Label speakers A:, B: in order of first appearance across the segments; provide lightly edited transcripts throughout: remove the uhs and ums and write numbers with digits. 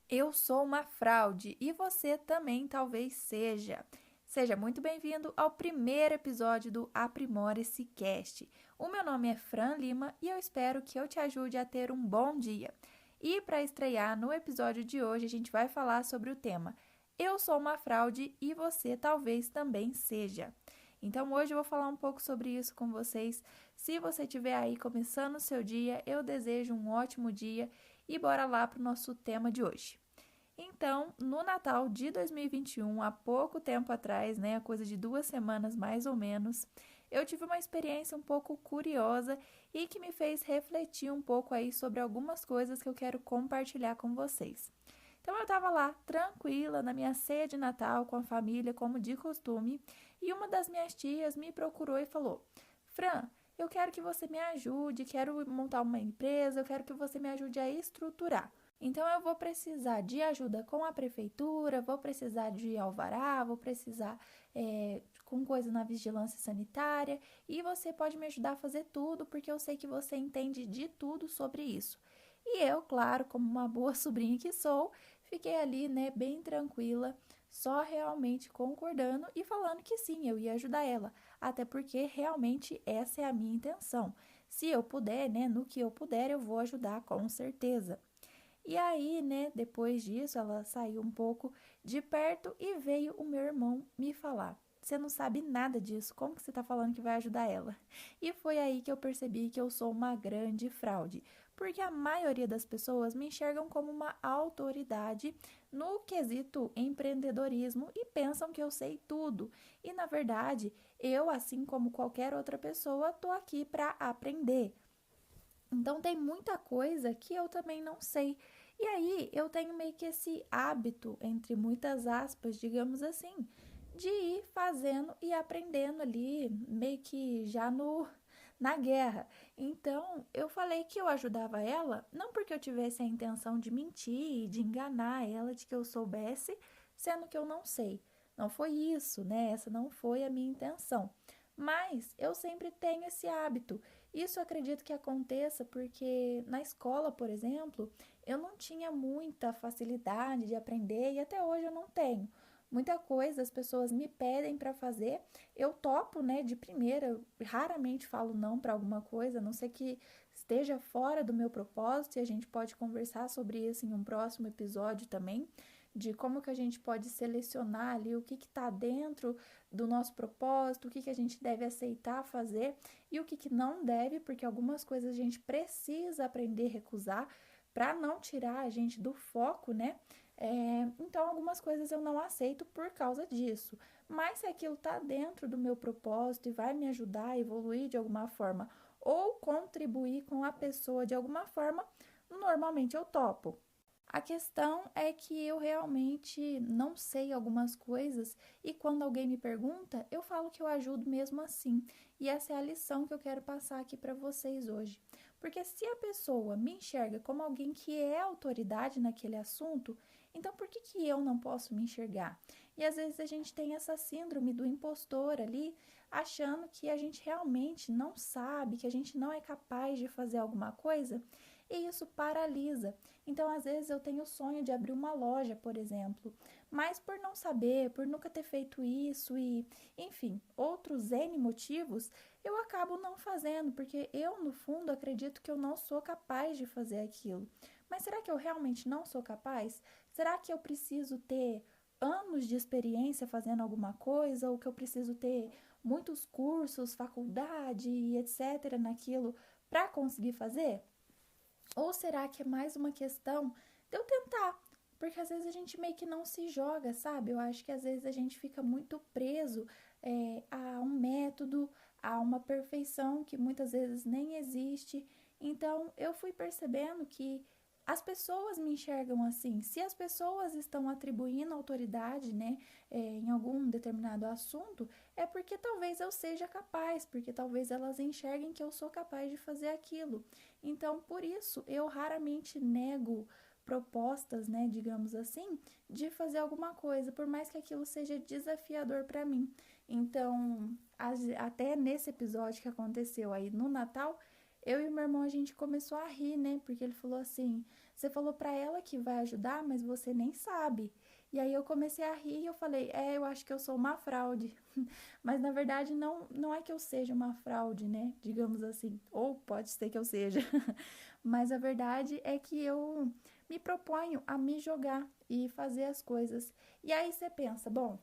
A: Eu sou uma fraude e você também talvez seja. Seja muito bem-vindo ao primeiro episódio do Aprimore-se Cast. O meu nome é Fran Lima e eu espero que eu te ajude a ter um bom dia. E para estrear no episódio de hoje, a gente vai falar sobre o tema Eu sou uma fraude e você talvez também seja. Então hoje eu vou falar um pouco sobre isso com vocês. Se você estiver aí começando o seu dia, eu desejo um ótimo dia e bora lá para o nosso tema de hoje. Então, no Natal de 2021, há pouco tempo atrás, né, coisa de 2 semanas mais ou menos, eu tive uma experiência um pouco curiosa e que me fez refletir um pouco aí sobre algumas coisas que eu quero compartilhar com vocês. Então eu estava lá, tranquila, na minha ceia de Natal com a família, como de costume, e uma das minhas tias me procurou e falou: Fran, eu quero que você me ajude, quero montar uma empresa, eu quero que você me ajude a estruturar. Então eu vou precisar de ajuda com a prefeitura, vou precisar de alvará, vou precisar com coisa na vigilância sanitária e você pode me ajudar a fazer tudo porque eu sei que você entende de tudo sobre isso. E eu, claro, como uma boa sobrinha que sou, fiquei ali, né, bem tranquila, só realmente concordando e falando que sim, eu ia ajudar ela, até porque realmente essa é a minha intenção. Se eu puder, né, no que eu puder, eu vou ajudar com certeza. E aí, né, depois disso, ela saiu um pouco de perto e veio o meu irmão me falar: Você não sabe nada disso, como que você tá falando que vai ajudar ela? E foi aí que eu percebi que eu sou uma grande fraude, porque a maioria das pessoas me enxergam como uma autoridade no quesito empreendedorismo e pensam que eu sei tudo. E na verdade, eu, assim como qualquer outra pessoa, tô aqui para aprender. Então tem muita coisa que eu também não sei. E aí eu tenho meio que esse hábito, entre muitas aspas, digamos assim, de ir fazendo e aprendendo ali, meio que já no na guerra. Então, eu falei que eu ajudava ela, não porque eu tivesse a intenção de mentir, de enganar ela, de que eu soubesse, sendo que eu não sei. Não foi isso, né? Essa não foi a minha intenção. Mas eu sempre tenho esse hábito. Isso eu acredito que aconteça porque na escola, por exemplo, eu não tinha muita facilidade de aprender e até hoje eu não tenho. Muita coisa as pessoas me pedem para fazer, eu topo, né, de primeira, eu raramente falo não para alguma coisa, a não ser que esteja fora do meu propósito e a gente pode conversar sobre isso em um próximo episódio também, de como que a gente pode selecionar ali o que está dentro do nosso propósito, o que a gente deve aceitar fazer e o que não deve, porque algumas coisas a gente precisa aprender a recusar para não tirar a gente do foco, né? Então, algumas coisas eu não aceito por causa disso. Mas se aquilo está dentro do meu propósito e vai me ajudar a evoluir de alguma forma ou contribuir com a pessoa de alguma forma, normalmente eu topo. A questão é que eu realmente não sei algumas coisas e quando alguém me pergunta, eu falo que eu ajudo mesmo assim. E essa é a lição que eu quero passar aqui para vocês hoje. Porque se a pessoa me enxerga como alguém que é autoridade naquele assunto, então por que eu não posso me enxergar? E às vezes a gente tem essa síndrome do impostor ali, achando que a gente realmente não sabe, que a gente não é capaz de fazer alguma coisa, e isso paralisa. Então, às vezes, eu tenho o sonho de abrir uma loja, por exemplo, mas por não saber, por nunca ter feito isso e, enfim, outros N motivos, eu acabo não fazendo, porque eu, no fundo, acredito que eu não sou capaz de fazer aquilo. Mas será que eu realmente não sou capaz? Será que eu preciso ter anos de experiência fazendo alguma coisa ou que eu preciso ter muitos cursos, faculdade e etc naquilo para conseguir fazer? Ou será que é mais uma questão de eu tentar? Porque às vezes a gente meio que não se joga, sabe? Eu acho que às vezes a gente fica muito preso a um método, a uma perfeição que muitas vezes nem existe. Então eu fui percebendo que as pessoas me enxergam assim. Se as pessoas estão atribuindo autoridade, né, em algum determinado assunto, é porque talvez eu seja capaz, porque talvez elas enxerguem que eu sou capaz de fazer aquilo. Então, por isso, eu raramente nego propostas, né, digamos assim, de fazer alguma coisa, por mais que aquilo seja desafiador para mim. Então, até nesse episódio que aconteceu aí no Natal, eu e o meu irmão a gente começou a rir, né? Porque ele falou assim: Você falou para ela que vai ajudar, mas você nem sabe. E aí eu comecei a rir e eu falei, eu acho que eu sou uma fraude. Mas na verdade não é que eu seja uma fraude, né? Digamos assim. Ou pode ser que eu seja. Mas a verdade é que eu me proponho a me jogar e fazer as coisas. E aí você pensa, bom,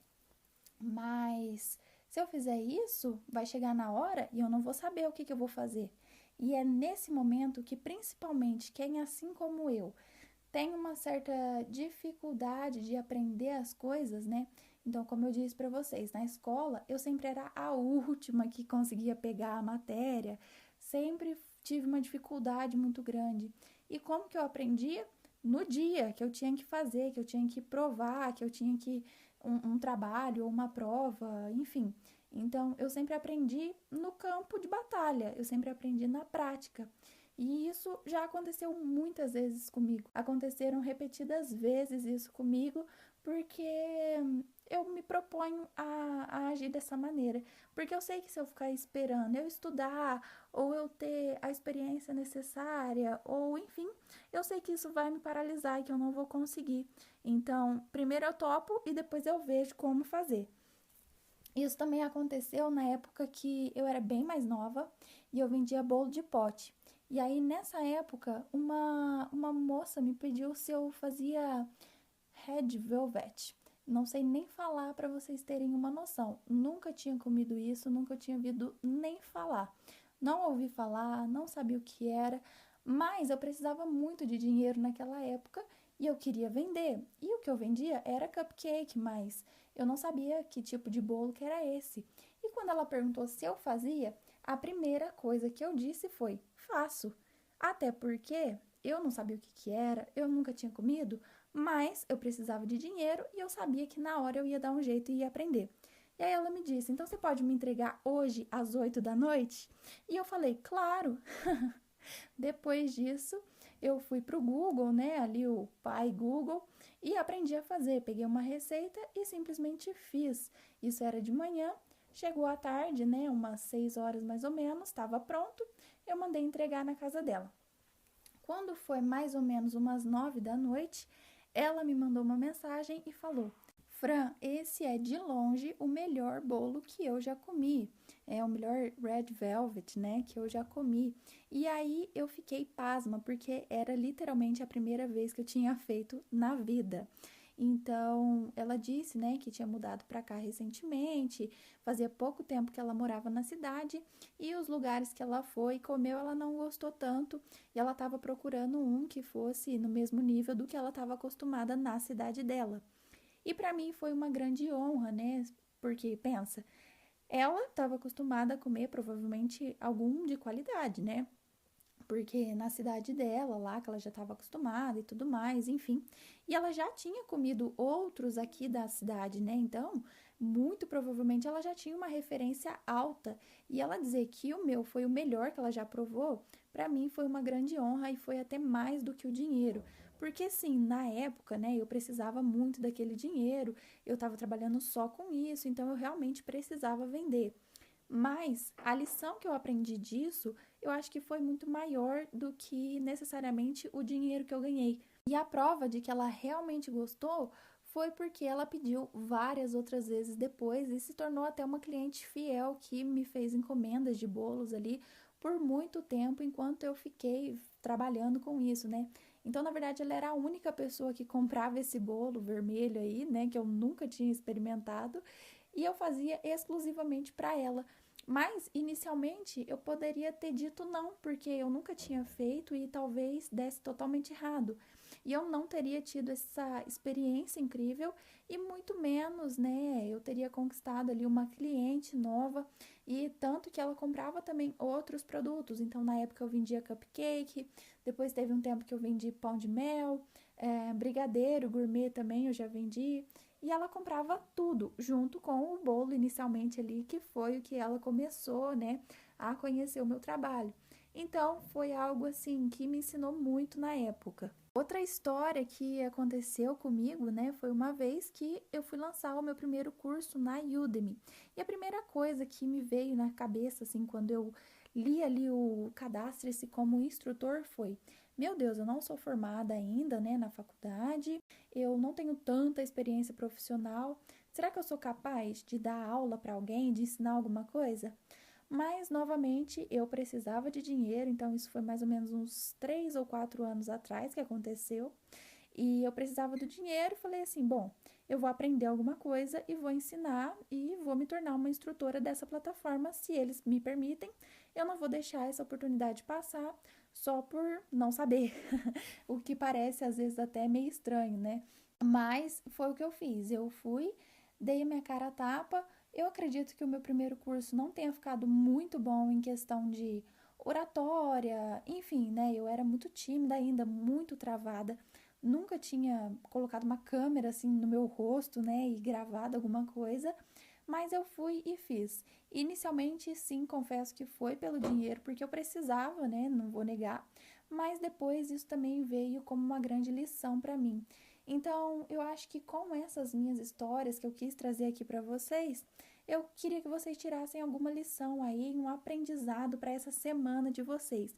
A: mas se eu fizer isso, vai chegar na hora e eu não vou saber o que eu vou fazer. E é nesse momento que, principalmente, quem assim como eu tem uma certa dificuldade de aprender as coisas, né? Então, como eu disse para vocês, na escola eu sempre era a última que conseguia pegar a matéria, sempre tive uma dificuldade muito grande. E como que eu aprendia? No dia que eu tinha que fazer, que eu tinha que provar, que eu tinha que um trabalho ou uma prova, enfim. Então, eu sempre aprendi no campo de batalha, eu sempre aprendi na prática. E isso já aconteceu muitas vezes comigo. Aconteceram repetidas vezes isso comigo, porque eu me proponho a agir dessa maneira. Porque eu sei que se eu ficar esperando eu estudar, ou eu ter a experiência necessária, ou enfim, eu sei que isso vai me paralisar e que eu não vou conseguir. Então, primeiro eu topo e depois eu vejo como fazer. Isso também aconteceu na época que eu era bem mais nova e eu vendia bolo de pote. E aí, nessa época, uma moça me pediu se eu fazia red velvet. Não sei nem falar para vocês terem uma noção. Nunca tinha comido isso, nunca tinha ouvido nem falar. Não ouvi falar, não sabia o que era, mas eu precisava muito de dinheiro naquela época e eu queria vender. E o que eu vendia era cupcake, mas eu não sabia que tipo de bolo que era esse. E quando ela perguntou se eu fazia, a primeira coisa que eu disse foi: faço. Até porque eu não sabia o que era, eu nunca tinha comido, mas eu precisava de dinheiro e eu sabia que na hora eu ia dar um jeito e ia aprender. E aí ela me disse: então você pode me entregar hoje às 8 da noite? E eu falei: claro. Depois disso, eu fui pro Google, né, ali o pai Google, e aprendi a fazer. Peguei uma receita e simplesmente fiz. Isso era de manhã, chegou à tarde, né, umas 6 horas mais ou menos, estava pronto, eu mandei entregar na casa dela. Quando foi mais ou menos umas 9 da noite, ela me mandou uma mensagem e falou: Fran, esse é de longe o melhor bolo que eu já comi. É o melhor red velvet, né, que eu já comi. E aí eu fiquei pasma, porque era literalmente a primeira vez que eu tinha feito na vida. Então, ela disse, né, que tinha mudado para cá recentemente, fazia pouco tempo que ela morava na cidade e os lugares que ela foi e comeu, ela não gostou tanto e ela estava procurando um que fosse no mesmo nível do que ela estava acostumada na cidade dela. E para mim foi uma grande honra, né? Porque pensa, ela estava acostumada a comer provavelmente algum de qualidade, né? Porque na cidade dela, lá que ela já estava acostumada e tudo mais, enfim. E ela já tinha comido outros aqui da cidade, né? Então, muito provavelmente ela já tinha uma referência alta. E ela dizer que o meu foi o melhor que ela já provou, para mim foi uma grande honra e foi até mais do que o dinheiro. Porque, sim, na época, né, eu precisava muito daquele dinheiro, eu estava trabalhando só com isso, então eu realmente precisava vender. Mas a lição que eu aprendi disso, eu acho que foi muito maior do que necessariamente o dinheiro que eu ganhei. E a prova de que ela realmente gostou foi porque ela pediu várias outras vezes depois e se tornou até uma cliente fiel que me fez encomendas de bolos ali por muito tempo enquanto eu fiquei trabalhando com isso, né? Então, na verdade, ela era a única pessoa que comprava esse bolo vermelho aí, né, que eu nunca tinha experimentado, e eu fazia exclusivamente para ela. Mas, inicialmente, eu poderia ter dito não, porque eu nunca tinha feito e talvez desse totalmente errado. E eu não teria tido essa experiência incrível e muito menos, né, eu teria conquistado ali uma cliente nova e tanto que ela comprava também outros produtos. Então, na época eu vendia cupcake, depois teve um tempo que eu vendi pão de mel, brigadeiro, gourmet também eu já vendi. E ela comprava tudo, junto com o bolo inicialmente ali, que foi o que ela começou, né, a conhecer o meu trabalho. Então, foi algo assim que me ensinou muito na época. Outra história que aconteceu comigo, né, foi uma vez que eu fui lançar o meu primeiro curso na Udemy. E a primeira coisa que me veio na cabeça, assim, quando eu li ali o cadastre-se como instrutor foi: meu Deus, eu não sou formada ainda, né, na faculdade, eu não tenho tanta experiência profissional. Será que eu sou capaz de dar aula para alguém, de ensinar alguma coisa? Mas, novamente, eu precisava de dinheiro, então isso foi mais ou menos uns 3 ou 4 anos atrás que aconteceu. E eu precisava do dinheiro, falei assim, bom, eu vou aprender alguma coisa e vou ensinar e vou me tornar uma instrutora dessa plataforma, se eles me permitem. Eu não vou deixar essa oportunidade passar só por não saber, o que parece às vezes até meio estranho, né? Mas foi o que eu fiz. Eu fui, dei minha cara a tapa. Eu acredito que o meu primeiro curso não tenha ficado muito bom em questão de oratória, enfim, né? Eu era muito tímida ainda, muito travada. Nunca tinha colocado uma câmera assim no meu rosto, né, e gravado alguma coisa, mas eu fui e fiz. Inicialmente, sim, confesso que foi pelo dinheiro, porque eu precisava, né, não vou negar, mas depois isso também veio como uma grande lição para mim. Então, eu acho que com essas minhas histórias que eu quis trazer aqui para vocês, eu queria que vocês tirassem alguma lição aí, um aprendizado para essa semana de vocês.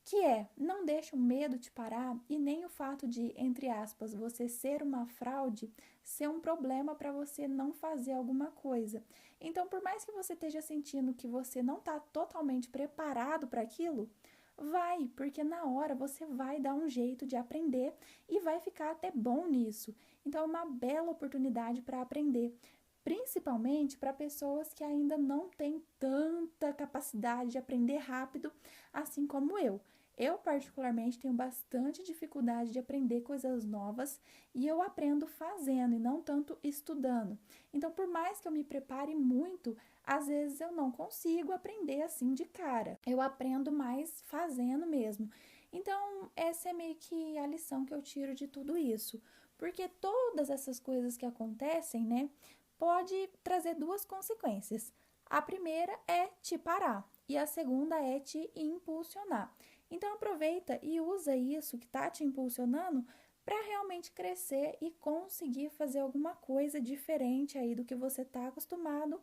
A: Que é, não deixe o medo te parar e nem o fato de, entre aspas, você ser uma fraude ser um problema para você não fazer alguma coisa. Então, por mais que você esteja sentindo que você não está totalmente preparado para aquilo, vai, porque na hora você vai dar um jeito de aprender e vai ficar até bom nisso. Então, é uma bela oportunidade para aprender. Principalmente para pessoas que ainda não têm tanta capacidade de aprender rápido, assim como eu. Eu, particularmente, tenho bastante dificuldade de aprender coisas novas e eu aprendo fazendo e não tanto estudando. Então, por mais que eu me prepare muito, às vezes eu não consigo aprender assim de cara. Eu aprendo mais fazendo mesmo. Então, essa é meio que a lição que eu tiro de tudo isso. Porque todas essas coisas que acontecem, né, pode trazer duas consequências. A primeira é te parar e a segunda é te impulsionar. Então aproveita e usa isso que está te impulsionando para realmente crescer e conseguir fazer alguma coisa diferente aí do que você está acostumado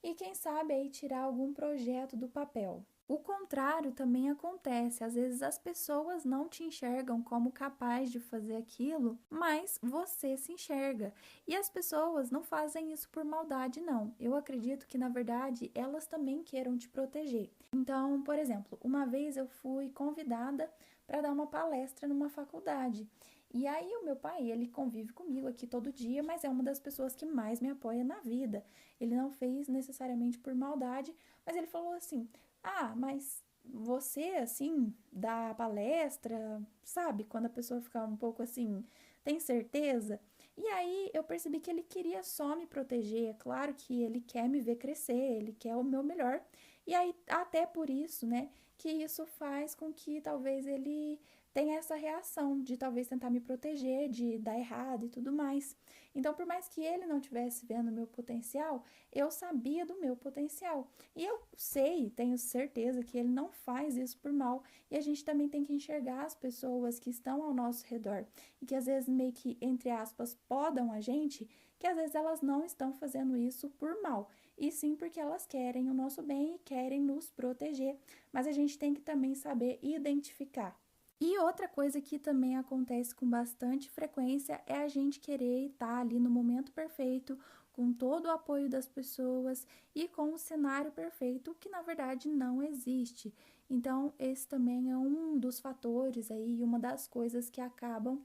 A: e quem sabe aí tirar algum projeto do papel. O contrário também acontece, às vezes as pessoas não te enxergam como capaz de fazer aquilo, mas você se enxerga. E as pessoas não fazem isso por maldade, não. Eu acredito que, na verdade, elas também queiram te proteger. Então, por exemplo, uma vez eu fui convidada para dar uma palestra numa faculdade. E aí o meu pai, ele convive comigo aqui todo dia, mas é uma das pessoas que mais me apoia na vida. Ele não fez necessariamente por maldade, mas ele falou assim: "Ah, mas você assim dá palestra, sabe? Quando a pessoa fica um pouco assim, tem certeza?" E aí eu percebi que ele queria só me proteger. É claro que ele quer me ver crescer, ele quer o meu melhor. E aí até por isso, né, que isso faz com que talvez ele tenha essa reação de talvez tentar me proteger, de dar errado e tudo mais. Então, por mais que ele não estivesse vendo o meu potencial, eu sabia do meu potencial. E eu sei, tenho certeza que ele não faz isso por mal. E a gente também tem que enxergar as pessoas que estão ao nosso redor e que às vezes meio que, entre aspas, podam a gente, que às vezes elas não estão fazendo isso por mal, e sim porque elas querem o nosso bem e querem nos proteger. Mas a gente tem que também saber identificar. E outra coisa que também acontece com bastante frequência é a gente querer estar ali no momento perfeito, com todo o apoio das pessoas e com o cenário perfeito, que na verdade não existe. Então, esse também é um dos fatores aí, uma das coisas que acabam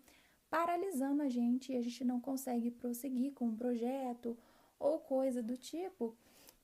A: paralisando a gente e a gente não consegue prosseguir com o projeto ou coisa do tipo,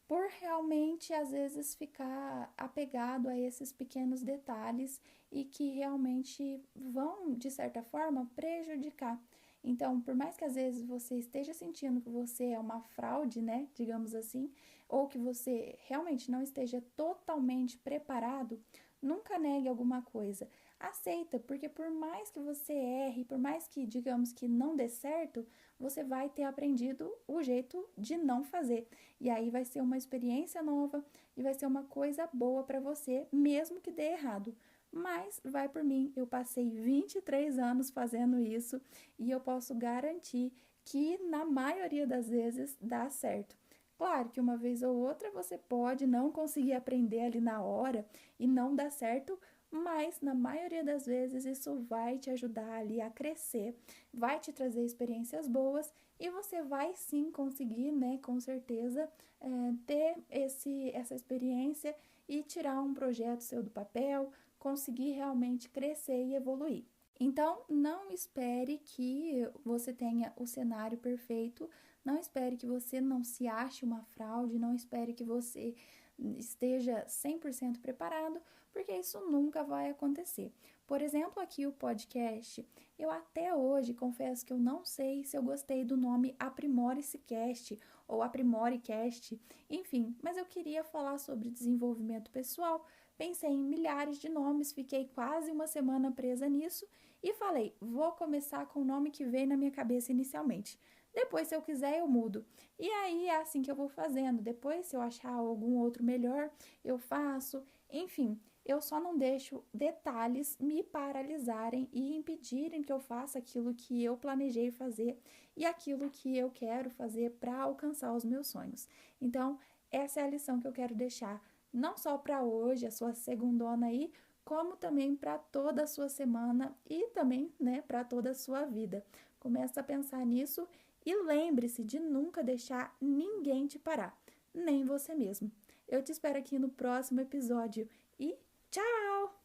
A: por realmente às vezes ficar apegado a esses pequenos detalhes e que realmente vão, de certa forma, prejudicar. Então, por mais que às vezes você esteja sentindo que você é uma fraude, né, digamos assim, ou que você realmente não esteja totalmente preparado, nunca negue alguma coisa. Aceita, porque por mais que você erre, por mais que, digamos que não dê certo, você vai ter aprendido o jeito de não fazer. E aí vai ser uma experiência nova e vai ser uma coisa boa para você, mesmo que dê errado. Mas vai por mim, eu passei 23 anos fazendo isso e eu posso garantir que na maioria das vezes dá certo. Claro que uma vez ou outra você pode não conseguir aprender ali na hora e não dar certo mas na maioria das vezes isso vai te ajudar ali a crescer, vai te trazer experiências boas e você vai sim conseguir, né, com certeza, ter essa experiência e tirar um projeto seu do papel, conseguir realmente crescer e evoluir. Então, não espere que você tenha o cenário perfeito, não espere que você não se ache uma fraude, não espere que você esteja 100% preparado, porque isso nunca vai acontecer. Por exemplo, aqui o podcast, eu até hoje confesso que eu não sei se eu gostei do nome Aprimore-se Cast ou Aprimore-cast, enfim, mas eu queria falar sobre desenvolvimento pessoal, pensei em milhares de nomes, fiquei quase uma semana presa nisso e falei, vou começar com o nome que veio na minha cabeça inicialmente. Depois, se eu quiser, eu mudo. E aí é assim que eu vou fazendo. Depois, se eu achar algum outro melhor, eu faço. Enfim, eu só não deixo detalhes me paralisarem e impedirem que eu faça aquilo que eu planejei fazer e aquilo que eu quero fazer para alcançar os meus sonhos. Então, essa é a lição que eu quero deixar, não só para hoje, a sua segundona aí, como também para toda a sua semana e também, né, para toda a sua vida. Começa a pensar nisso e lembre-se de nunca deixar ninguém te parar, nem você mesmo. Eu te espero aqui no próximo episódio e tchau!